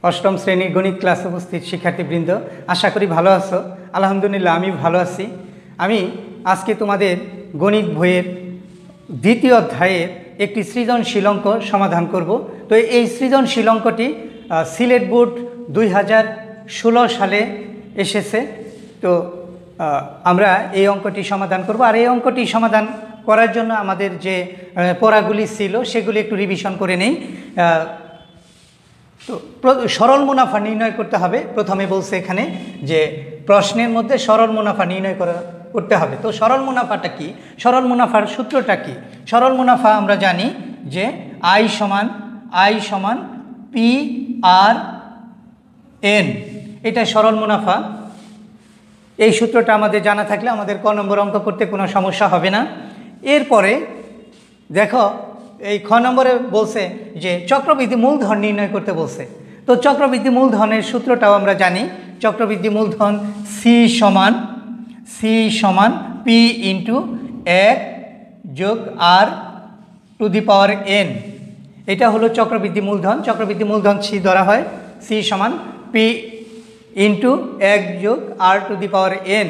অষ্টম শ্রেণীর গণিত ক্লাসে উপস্থিত শিক্ষার্থীবৃন্দ, আশা করি ভালো আছো। আলহামদুলিল্লাহ আমি ভালো আছি। আমি আজকে তোমাদের গণিত বইয়ের দ্বিতীয় অধ্যায়ের একটি সৃজনশীল অঙ্ক সমাধান করব। তো এই সৃজনশীল অঙ্কটি সিলেট বোর্ড 2016 সালে এসেছে। তো আমরা এই অঙ্কটি সমাধান করব। আর এই অঙ্কটি সমাধান করার জন্য আমাদের যে পড়াগুলি ছিল সেগুলি একটু রিভিশন করে নেই। তো সরল মুনাফা নির্ণয় করতে হবে। প্রথমে বলছে এখানে যে প্রশ্নের মধ্যে সরল মুনাফা নির্ণয় করতে হবে। তো সরল মুনাফাটা কি? সরল মুনাফার সূত্রটা কি? সরল মুনাফা আমরা জানি যে আই সমান পি আর এন, এটা সরল মুনাফা। এই সূত্রটা আমাদের জানা থাকলে আমাদের ক নম্বর অঙ্ক করতে কোনো সমস্যা হবে না। এরপরে দেখো এই খ নম্বরে বলছে যে চক্রবৃদ্ধি মূলধন নির্ণয় করতে বলছে। তো চক্রবৃদ্ধি মূলধনের সূত্রটাও আমরা জানি। চক্রবৃদ্ধি মূলধন সি সমান পি ইন্টু 1 যোগ আর টু দি পাওয়ার এন, এটা হলো চক্রবৃদ্ধি মূলধন। চক্রবৃদ্ধি মূলধন সি ধরা হয়। সি সমান পি ইন্টু 1 যোগ আর টু দি পাওয়ার এন,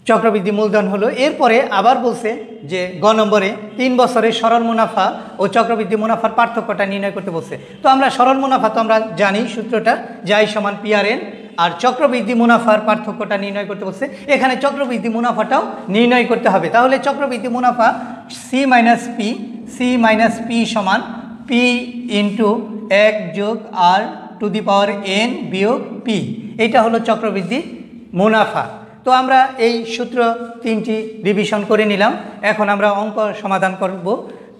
চক্রবৃদ্ধি মূলধন হলো। এরপরে আবার বলছে যে গ নম্বরে 3 বছরের সরল মুনাফা ও চক্রবৃদ্ধি মুনাফার পার্থক্যটা নির্ণয় করতে বলছে। তো আমরা সরল মুনাফা তো আমরা জানি সূত্রটা যে আই সমান পি আর এন, আর চক্রবৃদ্ধি মুনাফার পার্থক্যটা নির্ণয় করতে বলছে। এখানে চক্রবৃদ্ধি মুনাফাটাও নির্ণয় করতে হবে। তাহলে চক্রবৃদ্ধি মুনাফা সি মাইনাস পি সমান পি ইন্টু 1 যোগ আর টু দি পাওয়ার এন বিয়োগ পি, এইটা হলো চক্রবৃদ্ধি মুনাফা। তো আমরা এই সূত্র 3টি রিভিশন করে নিলাম। এখন আমরা অঙ্ক সমাধান করব।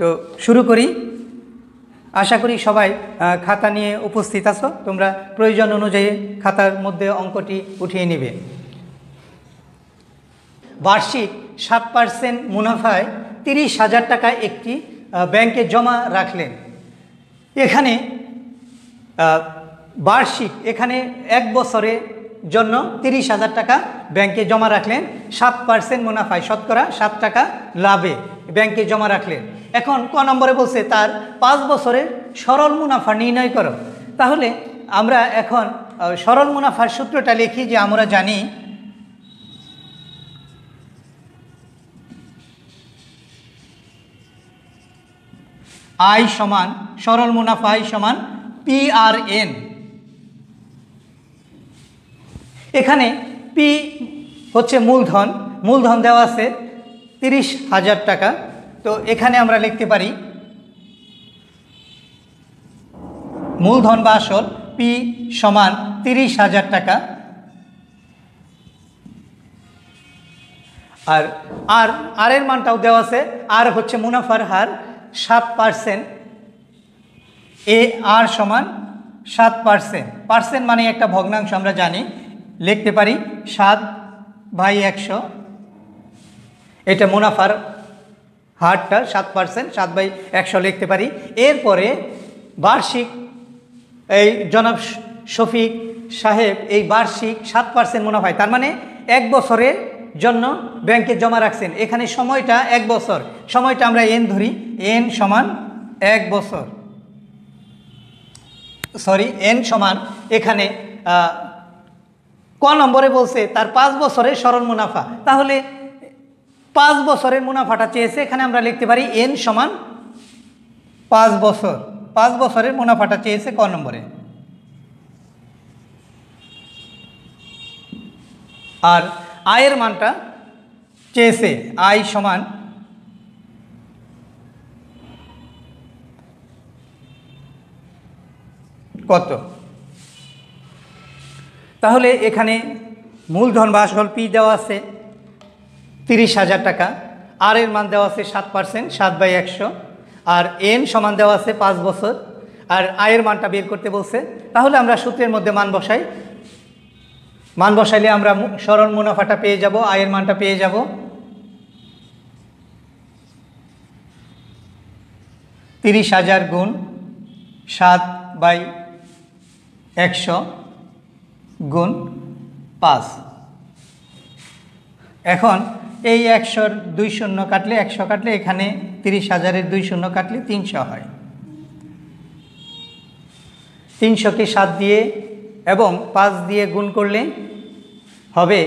তো শুরু করি। আশা করি সবাই খাতা নিয়ে উপস্থিত আছো। তোমরা প্রয়োজন অনুযায়ী খাতার মধ্যে অঙ্কটি উঠিয়ে নেবে। বার্ষিক 7% মুনাফায় 30,000 টাকা একটি ব্যাংকে জমা রাখলেন। এখানে বার্ষিক, এখানে 1 বছরের জন্য 30,000 টাকা ব্যাংকে জমা রাখলেন। 7% মুনাফায়, শতকরা 7 টাকা লাভে ব্যাংকে জমা রাখলেন। এখন ক নম্বরে বলছে তার 5 বছরের সরল মুনাফা নির্ণয় করো। তাহলে আমরা এখন সরল মুনাফার সূত্রটা লিখি যে আমরা জানি আই সমান, সরল মুনাফা আই সমান পি আর এন। এখানে পি হচ্ছে মূলধন দেওয়া আছে 30,000 টাকা। তো এখানে আমরা লিখতে পারি মূলধন বা আসল পি সমান 30,000 টাকা। আর এর মানটাও দেওয়া আছে। আর হচ্ছে মুনাফার হার 7%। এ আর সমান 7%। মানে একটা ভগ্নাংশ আমরা জানি, লিখতে পারি 7/100। এটা মুনাফার হারটা 7%, 7/100 লিখতে পারি। এরপরে বার্ষিক, এই জনাব শফিক সাহেব এই বার্ষিক 7% মুনাফায়, তার মানে 1 বছরের জন্য ব্যাংকে জমা রাখছেন। এখানে সময়টা 1 বছর, সময়টা আমরা এন ধরি, এন সমান 1 বছর, এন সমান এখানে ক নম্বরে বলছে তার 5 বছরের সরল মুনাফা। তাহলে 5 বছরের মুনাফাটা চেয়েছে। এখানে আমরা লিখতে পারি এন সমান 5 বছর। 5 বছরের মুনাফাটা চেয়েছে ক নম্বরে। আর আয়ের মানটা চেয়েছে আই সমান কত। তাহলে এখানে মূলধন বা আসল পি দেওয়া আছে 30,000 টাকা, আর এর মান দেওয়া আছে 7%, 7/100, আর এন সমান দেওয়া আছে 5 বছর, আর আয়ের মানটা বের করতে বলছে। তাহলে আমরা সূত্রের মধ্যে মান বসাইলে আমরা সরল মুনাফাটা পেয়ে যাব, আয়ের মানটা পেয়ে যাব। 30,000 গুণ 7/100 গুণ 5। এখন এই 100-র 2 শূন্য কাটলে 100 কাটলে এখানে 30,000-এর 2 শূন্য কাটলে 300 হয়। 300কে 7 দিয়ে এবং 5 দিয়ে গুণ করলে হবে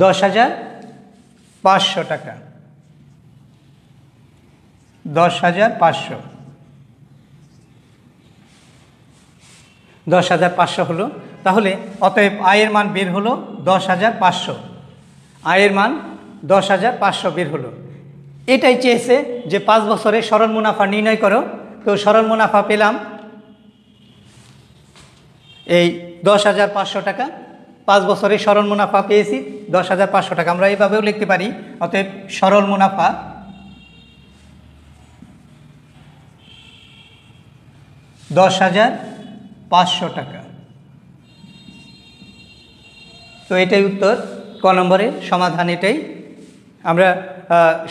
10,500 টাকা। 10,500 10,500 হলো। তাহলে অতএব আয়ের মান বের হলো 10,500। আয়ের মান 10,500 বের হলো। এটাই চেয়েছে যে 5 বছরে সরল মুনাফা নির্ণয় করো। তো সরল মুনাফা পেলাম এই 10,500 টাকা। 5 বছরে সরল মুনাফা পেয়েছি 10,500 টাকা। আমরা এইভাবেও লিখতে পারি, অতএব সরল মুনাফা 10,500 টাকা। তো এটাই উত্তর, ক নম্বরের সমাধান এটাই। আমরা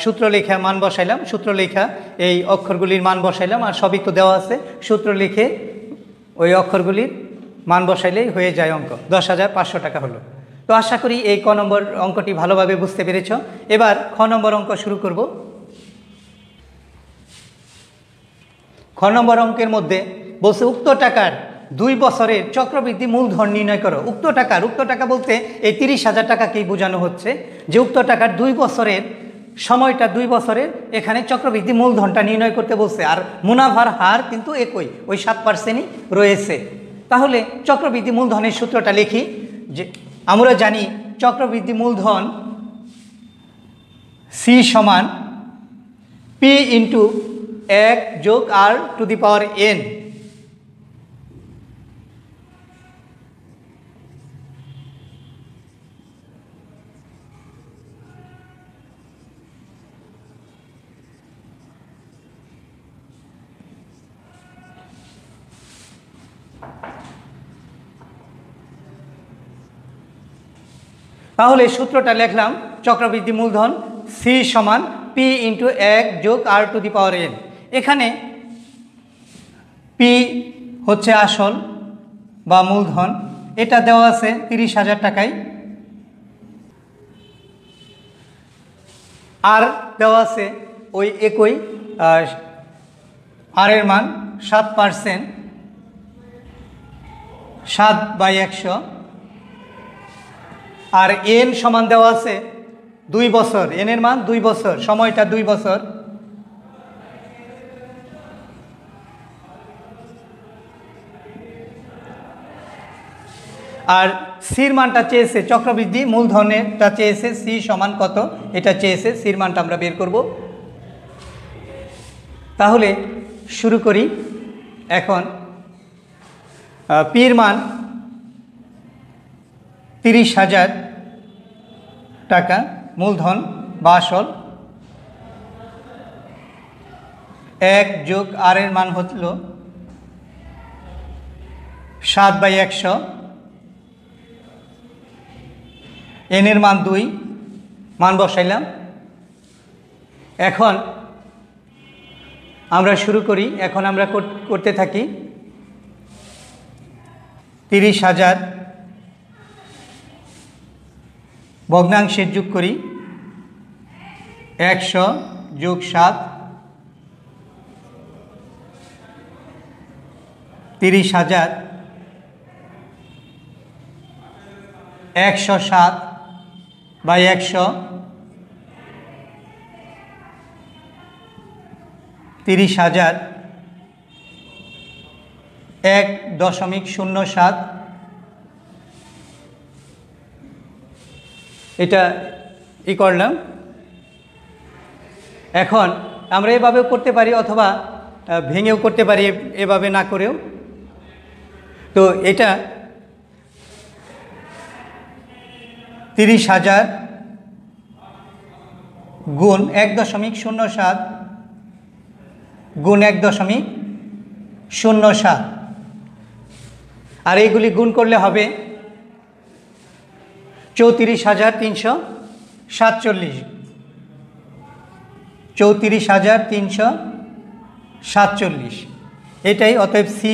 সূত্র লেখা মান বসাইলাম, সূত্র লেখা এই অক্ষরগুলির মান বসাইলাম, আর সবই তো দেওয়া আছে। সূত্র লিখে ওই অক্ষরগুলির মান বসাইলেই হয়ে যায় অঙ্ক। 10,500 টাকা হলো। তো আশা করি এই ক নম্বর অঙ্কটি ভালোভাবে বুঝতে পেরেছ। এবার খ নম্বর অঙ্ক শুরু করব। খ নম্বর অঙ্কের মধ্যে বলছে উক্ত টাকার 2 বছরের চক্রবৃদ্ধি মূলধন নির্ণয় করো। উক্ত টাকা বলতে এই 30,000 টাকাকেই বোঝানো হচ্ছে যে উক্ত টাকার 2 বছরের সময়টা 2 বছরের, এখানে চক্রবৃদ্ধি মূলধনটা নির্ণয় করতে বলছে। আর মুনাফার হার কিন্তু একই, ওই 7%ই রয়েছে। তাহলে চক্রবৃদ্ধি মূলধনের সূত্রটা লিখি। যে আমরা জানি চক্রবৃদ্ধি মূলধন সি সমান পি ইন্টু 1 যোগ আর টু দি পাওয়ার এন। তাহলে সূত্রটা লিখলাম, চক্রবৃদ্ধি মূলধন সি সমান পি ইন্টু 1 যোগ আর টু দি পাওয়ার এন। এখানে পি হচ্ছে আসল বা মূলধন, এটা দেওয়া আছে 30,000 টাকায়। আর দেওয়া আছে ওই একই, আর এর মান 7%, 7/100। আর এন সমান দেওয়া আছে 2 বছর, এন এর মান 2 বছর, সময়টা 2 বছর। আর সির মানটা চেয়েছে, চক্রবৃদ্ধি মূলধনেরটা চেয়েছে সি সমান কত, এটা চেয়েছে। সির মানটা আমরা বের করব। তাহলে শুরু করি। এখন পির মান 30,000 টাকা মূলধন বা আসল। 1 যোগ আর এর মান হল 7/100। এন এর মান 2, মান বসাইলাম। এখন আমরা শুরু করি। এখন আমরা করতে থাকি 30,000 ভগ্নাংশের যোগ করি। 100 যোগ 7, 30,000 107/100, 30,000 1.07। এটা করলাম। এখন আমরা এভাবেও করতে পারি অথবা ভেঙেও করতে পারি, এভাবে না করেও। তো এটা 30,000 গুণ 1.07 গুণ 1.07, আর এইগুলি গুণ করলে হবে 34,347। 34,347, এটাই। অতএব সি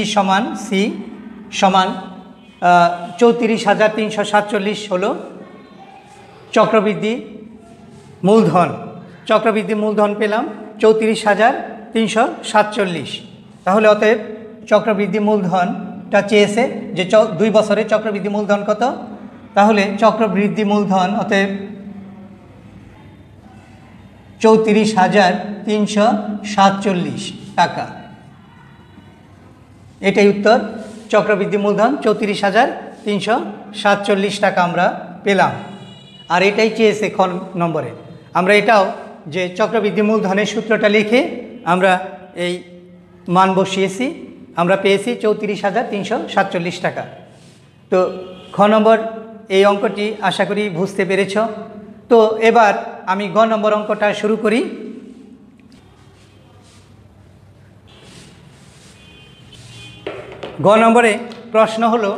সমান 34,347 হলো চক্রবৃদ্ধি মূলধন। চক্রবৃদ্ধি মূলধন পেলাম 34,347। তাহলে অতএব চক্রবৃদ্ধি মূলধনটা চেয়েছে যে 2 বছরে চক্রবৃদ্ধি মূলধন কত, তাহলে চক্রবৃদ্ধি মূলধন অতএব 34,347 টাকা। এটাই উত্তর। চক্রবৃদ্ধি মূলধন 34,347 টাকা আমরা পেলাম। আর এটাই চেয়েছে খ নম্বরে। আমরা এটাও যে চক্রবৃদ্ধি মূলধনের সূত্রটা লিখে আমরা এই মান বসিয়েছি, আমরা পেয়েছি 34,347 টাকা। তো খ নম্বর এই অঙ্কটি আশা করি বুঝতে পেরেছ। তো এবার আমি গ নম্বর অঙ্কটা শুরু করি। গ নম্বরে প্রশ্ন হলো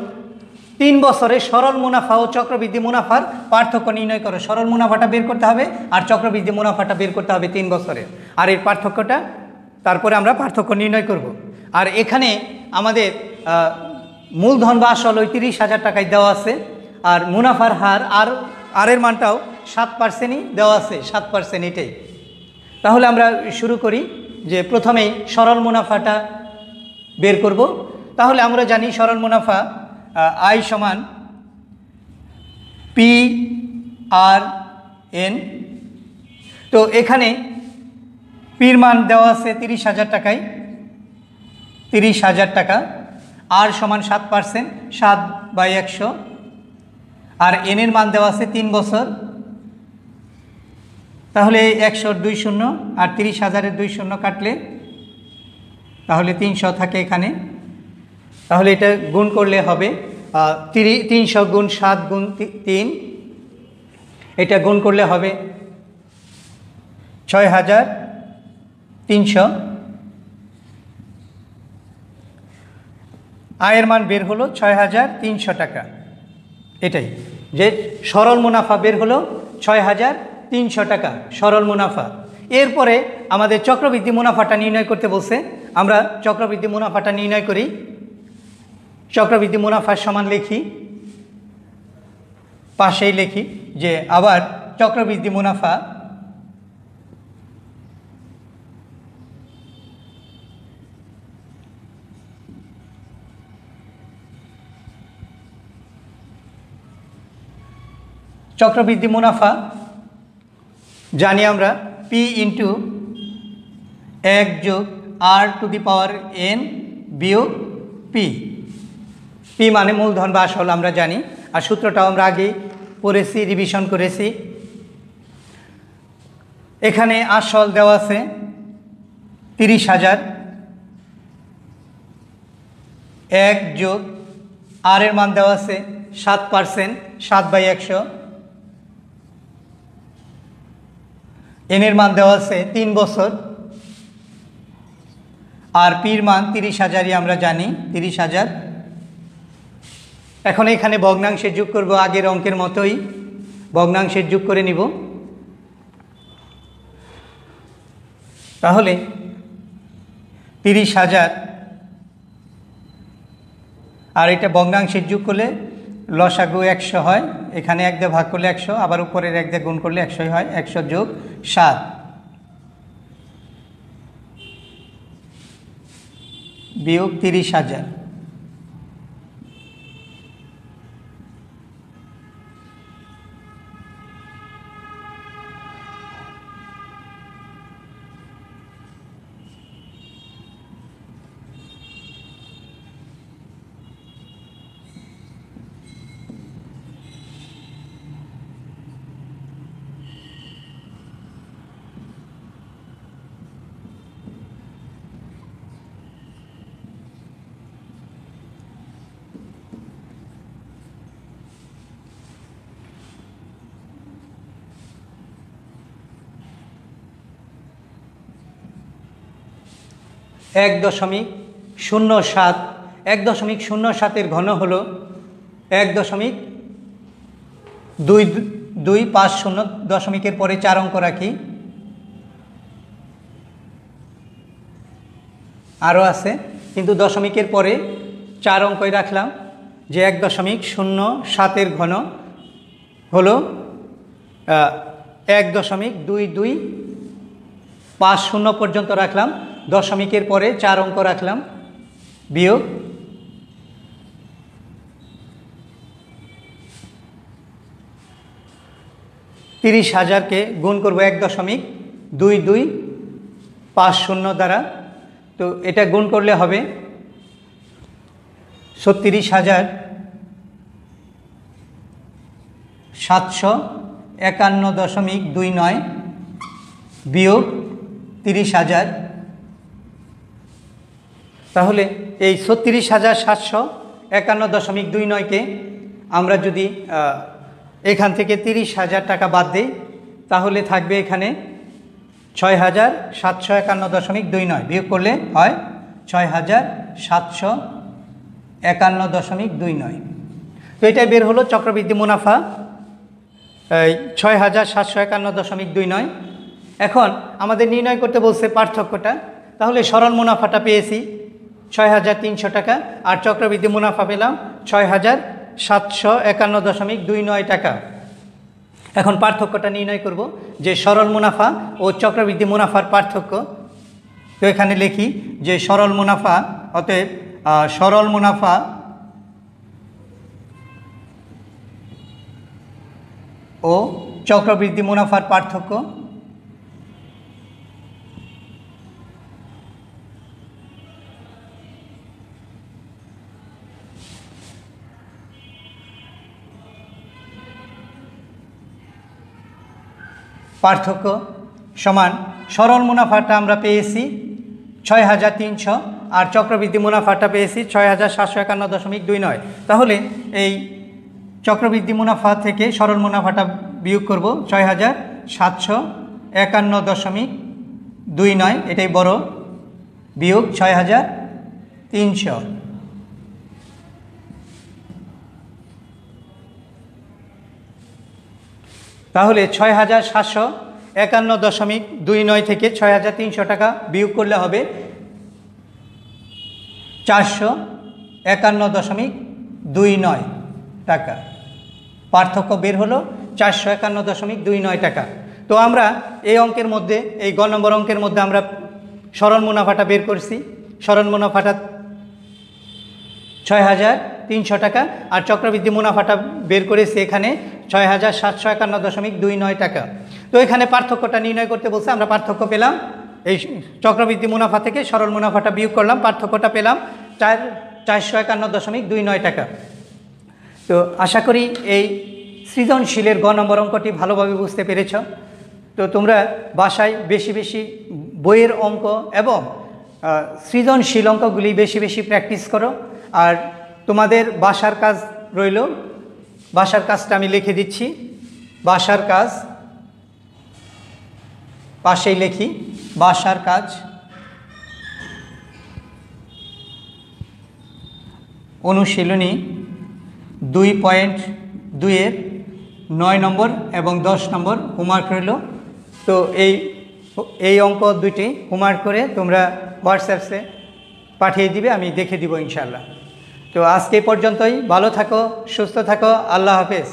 3 বছরে সরল মুনাফা ও চক্রবৃদ্ধি মুনাফার পার্থক্য নির্ণয় করো। সরল মুনাফাটা বের করতে হবে আর চক্রবৃদ্ধি মুনাফাটা বের করতে হবে 3 বছরে, আর এর পার্থক্যটা তারপরে আমরা পার্থক্য নির্ণয় করব। আর এখানে আমাদের মূলধন বা আসল ওই 30,000 টাকায় দেওয়া আছে, আর মুনাফার হার আর এর মানটাও 7%ই দেওয়া আছে, 7% এটাই। তাহলে আমরা শুরু করি যে প্রথমেই সরল মুনাফাটা বের করব। তাহলে আমরা জানি সরল মুনাফা আই সমান PRN। তো এখানে পির মান দেওয়া আছে 30,000 টাকায়, 30,000 টাকা। আর সমান 7%, 7/100। আর এনের মান দেওয়া আছে 3 বছর। তাহলে 100-র 2 শূন্য, আর 30,000-এর 2 শূন্য কাটলে তাহলে 300 থাকে এখানে। তাহলে এটা গুণ করলে হবে 300 গুণ 7 গুণ 3, এটা গুণ করলে হবে 6,300। আয়ের মান বের হলো 6,300 টাকা। এটাই যে সরল মুনাফা বের হলো 6,300 টাকা সরল মুনাফা। এরপরে আমাদের চক্রবৃদ্ধি মুনাফাটা নির্ণয় করতে বলছে। আমরা চক্রবৃদ্ধি মুনাফাটা নির্ণয় করি। চক্রবৃদ্ধি মুনাফার সমান লিখি, পাশেই লিখি যে আবার চক্রবৃদ্ধি মুনাফা চক্রবৃদ্ধি মুনাফা জানি আমরা P ইন্টু 1 যোগ R⁴ বিয়োগ P। P মানে মূলধন বা আসল আমরা জানি, আর সূত্রটাও আমরা আগে পড়েছি, রিভিশন করেছি। এখানে আসল দেওয়া আছে 30,000, 1 যোগ আর এর মান দেওয়া আছে 7%, 7/100। এনের মান দেওয়া আছে 3 বছর, আর পির মান 30,000ই আমরা জানি, 30,000। এখন এখানে ভগ্নাংশের যোগ করব, আগের অঙ্কের মতোই ভগ্নাংশের যোগ করে নিব। তাহলে 30,000 আর এটা ভগ্নাংশের যোগ করলে লসাগু 100 হয়। এখানে 1 দিয়ে ভাগ করলে 100, আবার উপরের 1 দিয়ে গুণ করলে 100 হয়। 100 যোগ 7 বিয়োগ 30,000। এক 1.07, 1.07-এর ঘন হলো 1.2250। দশমিকের পরে 4 অঙ্ক রাখি, আরও আছে কিন্তু দশমিকের পরে 4 অঙ্কই রাখলাম। যে 1.07-এর ঘন হলো 1.2250। 5 শূন্য পর্যন্ত রাখলাম, দশমিকের পরে 4 অঙ্ক রাখলাম, বিয়োগ 30,000কে গুণ করব 1.2250 দ্বারা। তো এটা গুণ করলে হবে 36,751.29 বিয়োগ 30,000। তাহলে এই 36,751.29কে আমরা যদি এখান থেকে 30,000 টাকা বাদ দিই, তাহলে থাকবে এখানে 6,751.29, বিয়োগ করলে হয় 6,751.29। তো এটাই বের হলো চক্রবৃদ্ধি মুনাফা 6,751.29। এখন আমাদের নির্ণয় করতে বলছে পার্থক্যটা, তাহলে সরল মুনাফাটা পেয়েছি 6,300 টাকা, আর চক্রবৃদ্ধি মুনাফা পেলাম 6,751.29 টাকা। এখন পার্থক্যটা নির্ণয় করব, যে সরল মুনাফা ও চক্রবৃদ্ধি মুনাফার পার্থক্য। তো এখানে লিখি যে সরল মুনাফা, অতএব সরল মুনাফা ও চক্রবৃদ্ধি মুনাফার পার্থক্য সমান সরল মুনাফাটা আমরা পেয়েছি 6,300, আর চক্রবৃদ্ধি মুনাফাটা পেয়েছি 6,751.29। তাহলে এই চক্রবৃদ্ধি মুনাফা থেকে সরল মুনাফাটা বিয়োগ করব 6,751.29, এটাই বড়, বিয়োগ 6,300। তাহলে 6,751.29 থেকে 6,300 টাকা বিয়োগ করলে হবে 451.29 টাকা। পার্থক্য বের হলো 451.29 টাকা। তো আমরা এই অঙ্কের মধ্যে, এই গ নম্বর অঙ্কের মধ্যে আমরা সরল মুনাফাটা বের করছি। সরল মুনাফাটা 6,300 টাকা, আর চক্রবৃদ্ধি মুনাফাটা বের করেছি এখানে 6,751.29 টাকা। তো এখানে পার্থক্যটা নির্ণয় করতে বলছে, আমরা পার্থক্য পেলাম, এই চক্রবৃদ্ধি মুনাফা থেকে সরল মুনাফাটা বিয়োগ করলাম, পার্থক্যটা পেলাম 451.29 টাকা। তো আশা করি এই সৃজনশীলের গ নম্বর অঙ্কটি ভালোভাবে বুঝতে পেরেছ। তো তোমরা বাসায় বেশি বেশি বইয়ের অঙ্ক এবং সৃজনশীল অঙ্কগুলি বেশি বেশি প্র্যাকটিস করো। আর তোমাদের বাসার কাজ রইল, বাসার কাজটা আমি লিখে দিচ্ছি। বাসার কাজ পাশেই লিখি, বাসার কাজ অনুশীলনী 2.2-এর 9 নম্বর এবং 10 নম্বর হোমওয়ার্ক রইল। তো এই অঙ্ক দুইটি হোমওয়ার্ক করে তোমরা হোয়াটসঅ্যাপে পাঠিয়ে দিবে, আমি দেখে দিব ইনশাআল্লাহ। তো আজকে পর্যন্তই, ভালো থাকো, সুস্থ থাকো, আল্লাহ হাফেজ।